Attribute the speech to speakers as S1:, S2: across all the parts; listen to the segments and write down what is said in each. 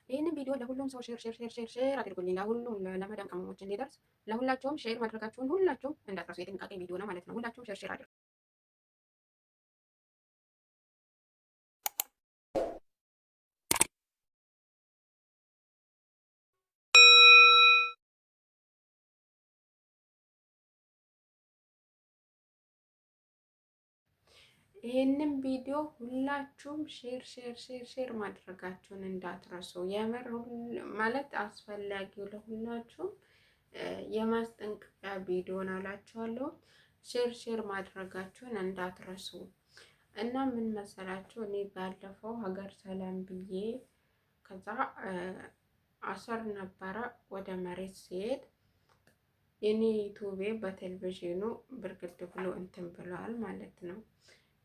S1: ይህንን ቪዲዮ ለሁሉም ሰው ሼር አድርጉልኝ። ለሁሉም ለመዳም ቅመሞች እንዲደርስ ለሁላቸውም ሼር ማድረጋችሁን ሁላችሁም እንዳትረሱ። የጥንቃቄ ቪዲዮ ነው ማለት ነው። ሁላችሁም ሼር አድርጉ። ይህንን ቪዲዮ ሁላችሁም ሼር ማድረጋችሁን እንዳትረሱ። የምር ማለት አስፈላጊው ለሁላችሁም የማስጠንቀቂያ ቪዲዮ ነው እላችኋለሁ። ሼር ማድረጋችሁን እንዳትረሱ። እና ምን መሰላችሁ፣ እኔ ባለፈው ሀገር ሰላም ብዬ ከዛ አሰር ነበረ ወደ መሬት ሲሄድ የኔ ዩቱቤ በቴሌቪዥኑ ብርግድ ብሎ እንትን ብለዋል ማለት ነው።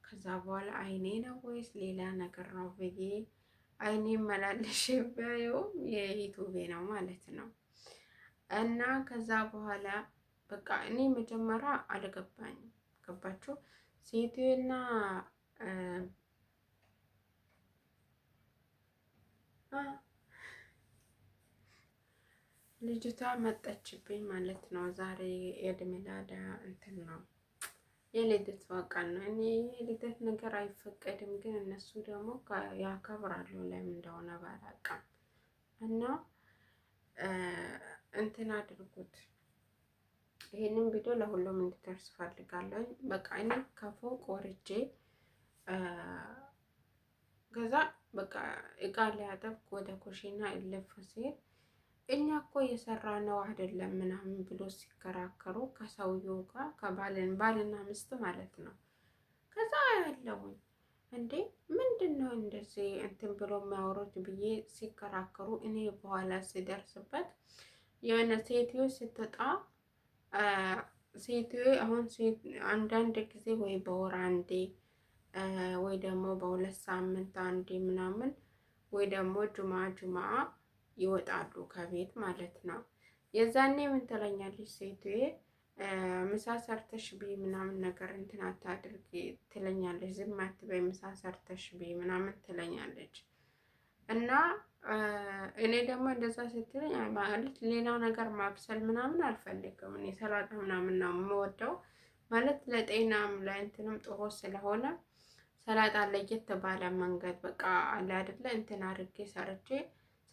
S1: ከዛ በኋላ አይኔ ነው ወይስ ሌላ ነገር ነው ብዬ አይኔ መላለሽ ባየው የዩቱቤ ነው ማለት ነው። እና ከዛ በኋላ በቃ እኔ መጀመሪያ አልገባኝም። ገባችሁ? ሴትዮና ልጅቷ መጣችብኝ ማለት ነው። ዛሬ የእድሜ ላዳ እንትን ነው የልደት ቀን ነው። እኔ የልደት ነገር አይፈቀድም፣ ግን እነሱ ደግሞ ያከብራሉ። ለምን እንደሆነ ባላውቅም እና እንትን አድርጉት። ይሄንን ቪዲዮ ለሁሉም እንዲደርስ ፈልጋለሁ። በቃ እኔ ከፎቅ ወርጄ ከዛ በቃ እቃ ሊያጠብቅ ወደ ኩሽና እልፍ ሲል እኛ እኮ የሰራ ነው አይደለም ምናምን ብሎ ሲከራከሩ ከሰውየው ጋር ባልና ሚስት ማለት ነው። ከዛ ያለውኝ እንዴ ምንድን ነው እንደዚህ እንትን ብሎ የሚያወሩት ብዬ ሲከራከሩ እኔ በኋላ ሲደርስበት የሆነ ሴትዮ ስትወጣ ሴትዮ አሁን አንዳንድ ጊዜ ወይ በወር አንዴ ወይ ደግሞ በሁለት ሳምንት አንዴ ምናምን ወይ ደግሞ ጁማ ይወጣሉ ከቤት ማለት ነው። የዛኔ ምን ትለኛለች ሴትዬ፣ ምሳ ሰርተሽ ቢ ምናምን ነገር እንትን አታድርጊ ትለኛለች። ዝም አትበይ ምሳ ሰርተሽ ቢ ምናምን ትለኛለች። እና እኔ ደግሞ እንደዛ ስትለኝ ማለት ሌላ ነገር ማብሰል ምናምን አልፈልግም። እኔ ሰላጣ ምናምን ነው የምወደው ማለት ለጤናም ለእንትንም ጥሩ ስለሆነ ሰላጣ ለየት ባለ መንገድ በቃ አለ አይደለ እንትን አድርጌ ሰርቼ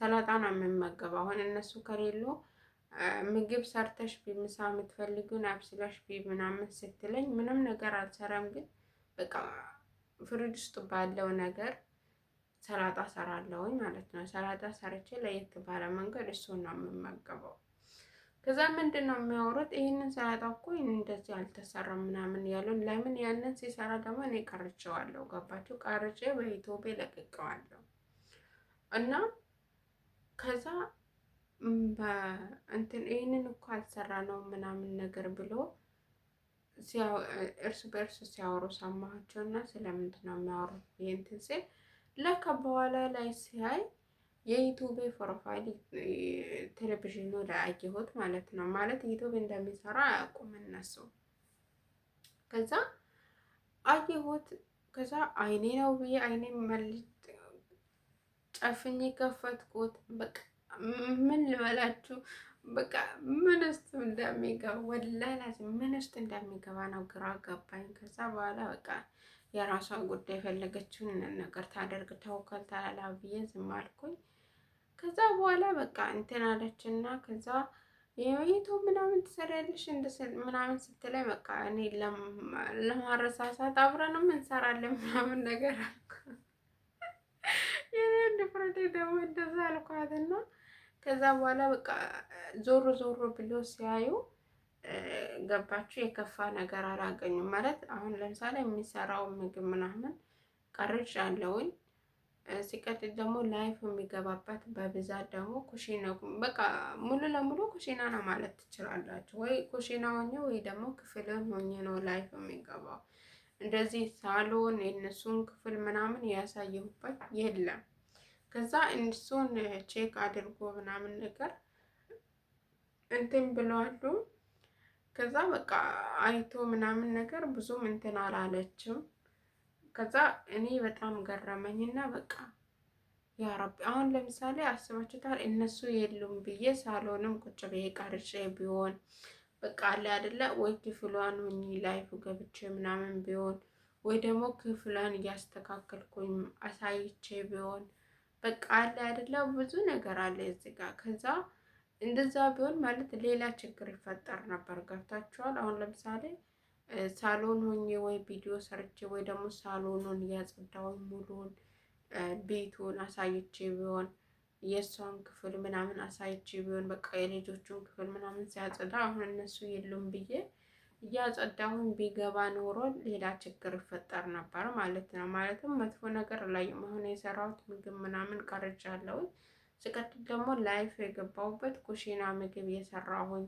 S1: ሰላጣ ነው የምመገበው። አሁን እነሱ ከሌሉ ምግብ ሰርተሽ ምሳ የምትፈልጊውን አብስለሽ ምናምን ስትለኝ ምንም ነገር አልሰራም፣ ግን በቃ ፍሪጅ ውስጥ ባለው ነገር ሰላጣ ሰራለሁኝ ማለት ነው። ሰላጣ ሰርቼ ለየት ባለ መንገድ እሱን ነው የምመገበው። ከዛ ምንድን ነው የሚያወሩት? ይህንን ሰላጣ እኮ እንደዚህ አልተሰራም ምናምን ያሉን። ለምን ያንን ሲሰራ ደግሞ እኔ ቀርቼዋለሁ። ገባችሁ? ቀርጬ በኢትዮጵያ ለቅቄዋለሁ። እና ከዛ እንትን ይህንን እኮ አልሰራ ነው ምናምን ነገር ብሎ እርስ በእርስ ሲያወሩ ሰማኋቸው። እና ስለምንድን ነው የሚያወሩት እንትን ሲል ለካ በኋላ ላይ ሲያይ የዩቱብ ፕሮፋይል ቴሌቪዥኑ ላይ አየሁት ማለት ነው። ማለት ዩቱብ እንደሚሰራ አያውቁም እነሱ። ከዛ አየሁት። ከዛ አይኔ ነው ብዬ አይኔ መልጥ ጨፍኜ ከፈትኩት። በቃ ምን ልበላችሁ፣ በቃ ምን ውስጥ እንደሚገባ ወላሂ ምን ውስጥ እንደሚገባ ነው ግራ ገባኝ። ከዛ በኋላ በቃ የራሷ ጉዳይ የፈለገችውን ነገር ታደርግ ተወከል ታላላ ብዬ ዝም አልኩኝ። ከዛ በኋላ በቃ እንትን አለችና ከዛ የዩቱብ ምናምን ትሰሪያለሽ ምናምን ስትለኝ በቃ እኔ ለማረሳሳት አብረንም እንሰራለን ምናምን ነገር አልኩ። የኔ ድፍረቴ ደግሞ እንደዛ አልኳትና ከዛ በኋላ በቃ ዞሮ ብሎ ሲያዩ ገባችሁ የከፋ ነገር አላገኙም ማለት። አሁን ለምሳሌ የሚሰራው ምግብ ምናምን ቀርጭ አለውኝ። ሲቀጥል ደግሞ ላይፍ የሚገባበት በብዛት ደግሞ ኩሽና በቃ ሙሉ ለሙሉ ኩሽና ነው ማለት ትችላላችሁ። ወይ ኩሽና ሆኜ ወይ ደግሞ ክፍልን ሆኜ ነው ላይፍ የሚገባው። እንደዚህ ሳሎን የእነሱን ክፍል ምናምን ያሳየሁበት የለም። ከዛ እነሱን ቼክ አድርጎ ምናምን ነገር እንትን ብለዋሉ። ከዛ በቃ አይቶ ምናምን ነገር ብዙም እንትን አላለችም። ከዛ እኔ በጣም ገረመኝና በቃ ያ ረቢ። አሁን ለምሳሌ አስባችሁታል? እነሱ የሉም ብዬ ሳሎንም ቁጭ ብዬ ቀርጬ ቢሆን በቃ አለ አይደለ ወይ ክፍሏን ሆኜ ላይፍ ገብቼ ምናምን ቢሆን ወይ ደግሞ ክፍሏን እያስተካከልኩኝ አሳይቼ ቢሆን በቃ አለ አይደለ ብዙ ነገር አለ እዚህ ጋር። ከዛ እንደዛ ቢሆን ማለት ሌላ ችግር ይፈጠር ነበር። ገብታችኋል? አሁን ለምሳሌ ሳሎን ሆኜ ወይ ቪዲዮ ሰርቼ ወይ ደግሞ ሳሎኑን እያጸዳሁኝ ሙሉን ቤቱን አሳይቼ ቢሆን የእሷን ክፍል ምናምን አሳይቼ ቢሆን በቃ የልጆቹን ክፍል ምናምን ሲያጸዳ አሁን እነሱ የሉም ብዬ እያጸዳሁን ቢገባ ኖሮ ሌላ ችግር ይፈጠር ነበር ማለት ነው። ማለትም መጥፎ ነገር ላይ መሆን የሰራሁት ምግብ ምናምን ቀርጫለሁኝ። ሲቀጥል ደግሞ ላይፍ የገባሁበት ኩሽና ምግብ እየሰራሁኝ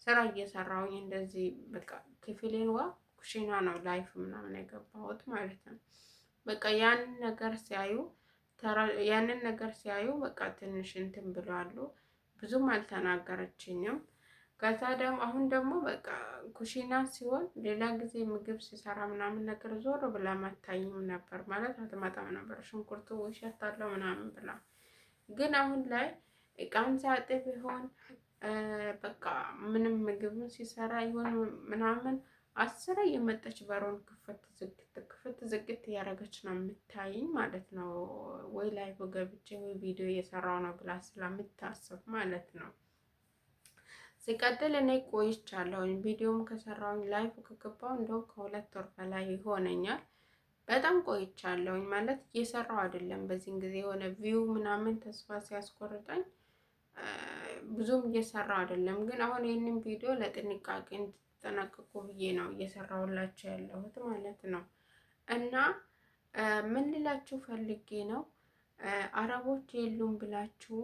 S1: ስራ እየሰራሁኝ እንደዚህ በቃ ክፍሌን ኩሽና ነው ላይፍ ምናምን የገባሁት ማለት ነው። በቃ ያንን ነገር ሲያዩ በቃ ትንሽ እንትን ብለዋሉ። ብዙም አልተናገረችኝም። ከዛ ደግሞ አሁን ደግሞ በቃ ኩሽና ሲሆን ሌላ ጊዜ ምግብ ሲሰራ ምናምን ነገር ዞር ብላ ማታይም ነበር ማለት አትመጣም ነበር። ሽንኩርቱ እሸታለሁ ምናምን ብላ ግን አሁን ላይ እቃም ሲያጥብ ይሆን በቃ ምንም ምግብን ሲሰራ ይሆን ምናምን አስረ የመጣች በሮን ክፍት ዝግት እያደረገች ነው የምታይኝ ማለት ነው። ወይ ላይቭ ገብቼ ወይ ቪዲዮ እየሰራው ነው ብላ ስለምታስብ ማለት ነው። ሲቀጥል እኔ ቆይቻለሁኝ ቪዲዮም ከሰራሁኝ ላይቭ ከገባሁ እንደውም ከ2 ወር በላይ ይሆነኛል። በጣም ቆይቻለሁኝ ማለት እየሰራው አይደለም። በዚህን ጊዜ የሆነ ቪው ምናምን ተስፋ ሲያስቆርጠኝ ብዙም እየሰራው አይደለም። ግን አሁን ይህንን ቪዲዮ ለጥንቃቄ እንድትጠነቀቁ ብዬ ነው እየሰራሁላችሁ ያለሁት ማለት ነው። እና ምን ልላችሁ ፈልጌ ነው አረቦች የሉም ብላችሁ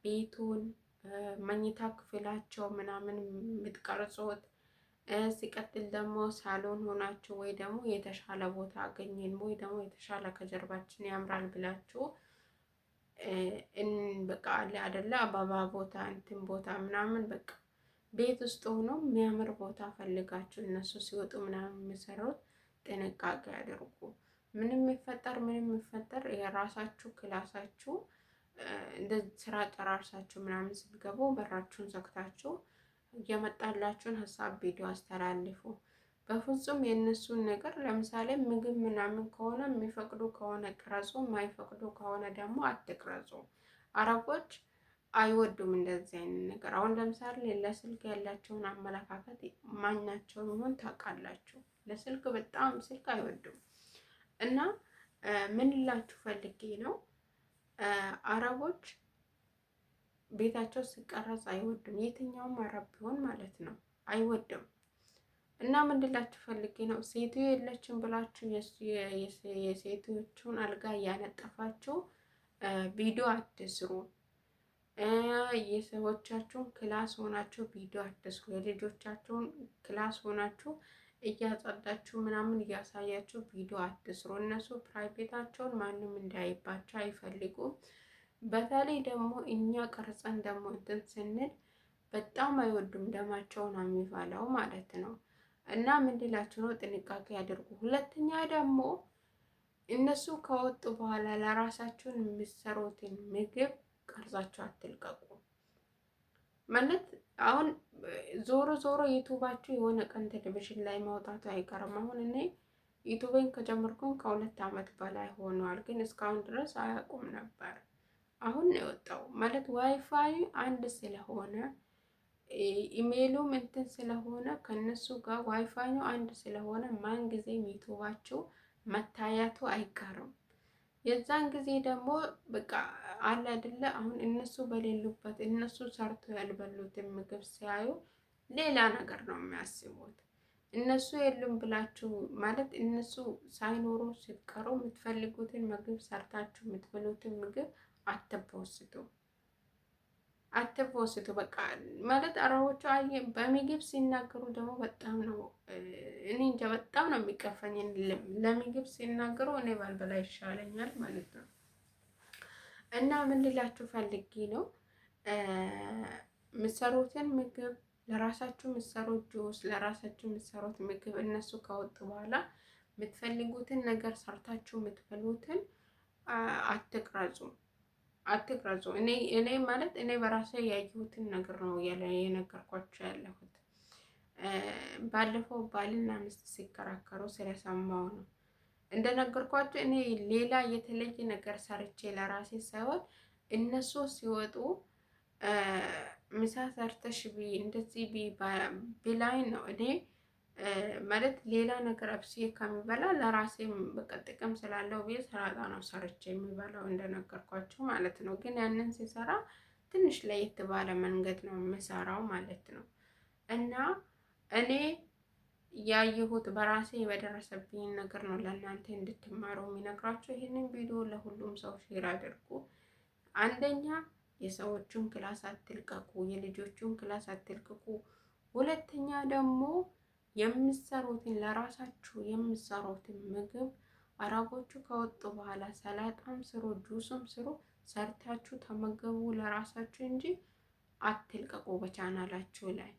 S1: ቤቱን መኝታ ክፍላቸው ምናምን የምትቀርጹት ሲቀጥል ደግሞ ሳሎን ሆናችሁ ወይ ደግሞ የተሻለ ቦታ አገኘን ወይ ደግሞ የተሻለ ከጀርባችን ያምራል ብላችሁ በቃ አለ አይደለ አባባ ቦታ እንትን ቦታ ምናምን በቃ ቤት ውስጥ ሆኖ የሚያምር ቦታ ፈልጋችሁ እነሱ ሲወጡ ምናምን የሚሰሩት ጥንቃቄ ያደርጉ። ምንም የሚፈጠር የራሳችሁ ክላሳችሁ እንደ ስራ ጨራርሳችሁ ምናምን ስትገቡ በራችሁን ዘግታችሁ የመጣላችሁን ሀሳብ ቪዲዮ አስተላልፉ። በፍጹም የእነሱን ነገር ለምሳሌ ምግብ ምናምን ከሆነ የሚፈቅዱ ከሆነ ቅረጹ፣ የማይፈቅዱ ከሆነ ደግሞ አትቅረጹ። አረቦች አይወዱም እንደዚህ አይነት ነገር። አሁን ለምሳሌ ለስልክ ያላቸውን አመለካከት ማናቸውን ይሆን ታውቃላችሁ። ለስልክ በጣም ስልክ አይወዱም። እና ምን ላችሁ ፈልጌ ነው አረቦች ቤታቸው ሲቀረጽ አይወዱም። የትኛውም አረብ ቢሆን ማለት ነው አይወድም። እና ምን ልላችሁ ፈልጌ ነው ሴቱ የለችም ብላችሁ የሴቶቹን አልጋ እያነጠፋችሁ ቪዲዮ አትስሩ። የሰዎቻችሁን ክላስ ሆናችሁ ቪዲዮ አትስሩ። የልጆቻችሁን ክላስ ሆናችሁ እያጸዳችሁ ምናምን እያሳያችሁ ቪዲዮ አትስሩ። እነሱ ፕራይቬታቸውን ማንም እንዳይባቸው አይፈልጉም። በተለይ ደግሞ እኛ ቀርጸን ደግሞ እንትን ስንል በጣም አይወዱም። ደማቸው ነው የሚፈላው ማለት ነው። እና ምን ልላችሁ ነው ጥንቃቄ ያደርጉ። ሁለተኛ ደግሞ እነሱ ከወጡ በኋላ ለራሳችሁን የምትሰሩትን ምግብ ቀርጻችሁ አትልቀቁ። ማለት አሁን ዞሮ ዩቱባችሁ የሆነ ቀን ቴሌቪዥን ላይ ማውጣቱ አይቀርም። አሁን እኔ ዩቱቤን ከጀመርኩኝ ከ2 ዓመት በላይ ሆኗል፣ ግን እስካሁን ድረስ አያውቁም ነበር። አሁን ነው የወጣው። ማለት ዋይፋይ አንድ ስለሆነ ኢሜይሉም እንትን ስለሆነ ከነሱ ጋር ዋይፋይ ነው አንድ ስለሆነ ማን ጊዜም ዩቱባችሁ መታየቱ አይቀርም። የዛን ጊዜ ደግሞ በቃ አለ አይደለ አሁን እነሱ በሌሉበት እነሱ ሰርቶ ያልበሉትን ምግብ ሲያዩ ሌላ ነገር ነው የሚያስቡት። እነሱ የሉም ብላችሁ ማለት እነሱ ሳይኖሩ ሲቀሩ የምትፈልጉትን ምግብ ሰርታችሁ የምትበሉትን ምግብ አትፖስቱ። በቃ ማለት አረቦቹ በምግብ ሲናገሩ ደግሞ በጣም ነው እኔ እንጃ በጣም ነው የሚቀፈኝ። ለምግብ ሲናገሩ እኔ ባልበላ ይሻለኛል ማለት ነው። እና ምን ልላችሁ ፈልጌ ነው የምትሰሩትን ምግብ ለራሳችሁ የምትሰሩት ጁስ፣ ለራሳችሁ የምትሰሩት ምግብ እነሱ ከወጡ በኋላ የምትፈልጉትን ነገር ሰርታችሁ የምትበሉትን አትቅረጹ አትቅረጹ። እኔ ማለት እኔ በራሴ ያየሁትን ነገር ነው የነገርኳቸው ያለሁት። ባለፈው ባልና ሚስት ሲከራከሩ ስለሰማው ነው እንደነገርኳቸው። እኔ ሌላ የተለየ ነገር ሰርቼ ለራሴ ሳይሆን እነሱ ሲወጡ ምሳ ሰርተሽ ቢ እንደዚህ ቢ ብላኝ ነው እኔ ማለት ሌላ ነገር አብስዬ ከሚበላ ለራሴም በቃ ጥቅም ስላለው ብዬ ሰላጣ ነው ሰርቼ የሚበላው እንደነገርኳቸው ማለት ነው። ግን ያንን ሲሰራ ትንሽ ለየት ባለ መንገድ ነው የምሰራው ማለት ነው። እና እኔ ያየሁት በራሴ በደረሰብኝ ነገር ነው ለእናንተ እንድትማሩ የሚነግራቸው። ይህንን ቪዲዮ ለሁሉም ሰው ሼር አድርጉ። አንደኛ የሰዎቹን ክላስ አትልቀቁ፣ የልጆቹን ክላስ አትልቀቁ። ሁለተኛ ደግሞ የምሰሩትን ለራሳችሁ የምሰሩትን ምግብ አረቦቹ ከወጡ በኋላ ሰላጣም ስሩ፣ ጁስም ስሩ፣ ሰርታችሁ ተመገቡ ለራሳችሁ እንጂ አትልቀቁ በቻናላችሁ ላይ።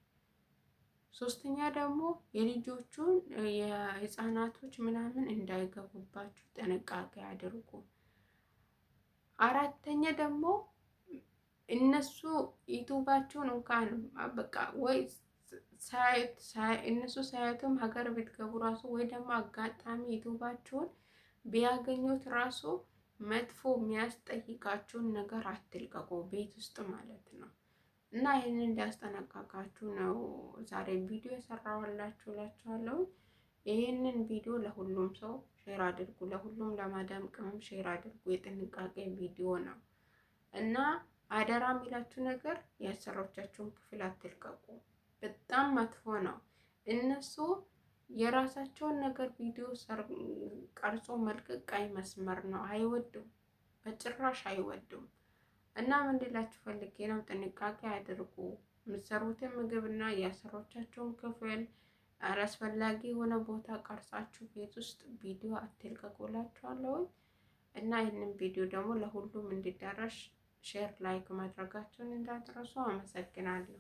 S1: ሶስተኛ ደግሞ የልጆቹን የህፃናቶች ምናምን እንዳይገቡባችሁ ጥንቃቄ አድርጉ። አራተኛ ደግሞ እነሱ ዩቱባቸውን እንኳን በቃ ወይ እነሱ ሳያዩትም ሀገር ብትገቡ ራሱ ወይ ደግሞ አጋጣሚ ዩቱባቸውን ቢያገኙት ራሱ መጥፎ የሚያስጠይቃችሁን ነገር አትልቀቁ ቤት ውስጥ ማለት ነው። እና ይህንን እንዲያስጠነቀቃችሁ ነው ዛሬ ቪዲዮ የሰራሁላችሁ እላችኋለሁ። ይህንን ቪዲዮ ለሁሉም ሰው ሼር አድርጉ፣ ለሁሉም ለማዳም ቅመም ሼር አድርጉ። የጥንቃቄ ቪዲዮ ነው እና አደራ የሚላችሁ ነገር የአሰሪዎቻችሁን ክፍል አትልቀቁ። በጣም መጥፎ ነው። እነሱ የራሳቸውን ነገር ቪዲዮ ቀርጾ መልቀቅ ቀይ መስመር ነው። አይወዱም፣ በጭራሽ አይወዱም። እና ምን ልላችሁ ፈልጌ ነው፣ ጥንቃቄ አድርጉ። የምትሰሩትን ምግብና የአሰሪዎቻቸውን ክፍል አላስፈላጊ የሆነ ቦታ ቀርጻችሁ ቤት ውስጥ ቪዲዮ አትልቀቁላችኋለሁ። እና ይህንን ቪዲዮ ደግሞ ለሁሉም እንዲዳረስ ሼር፣ ላይክ ማድረጋችሁን እንዳትረሱ። አመሰግናለሁ።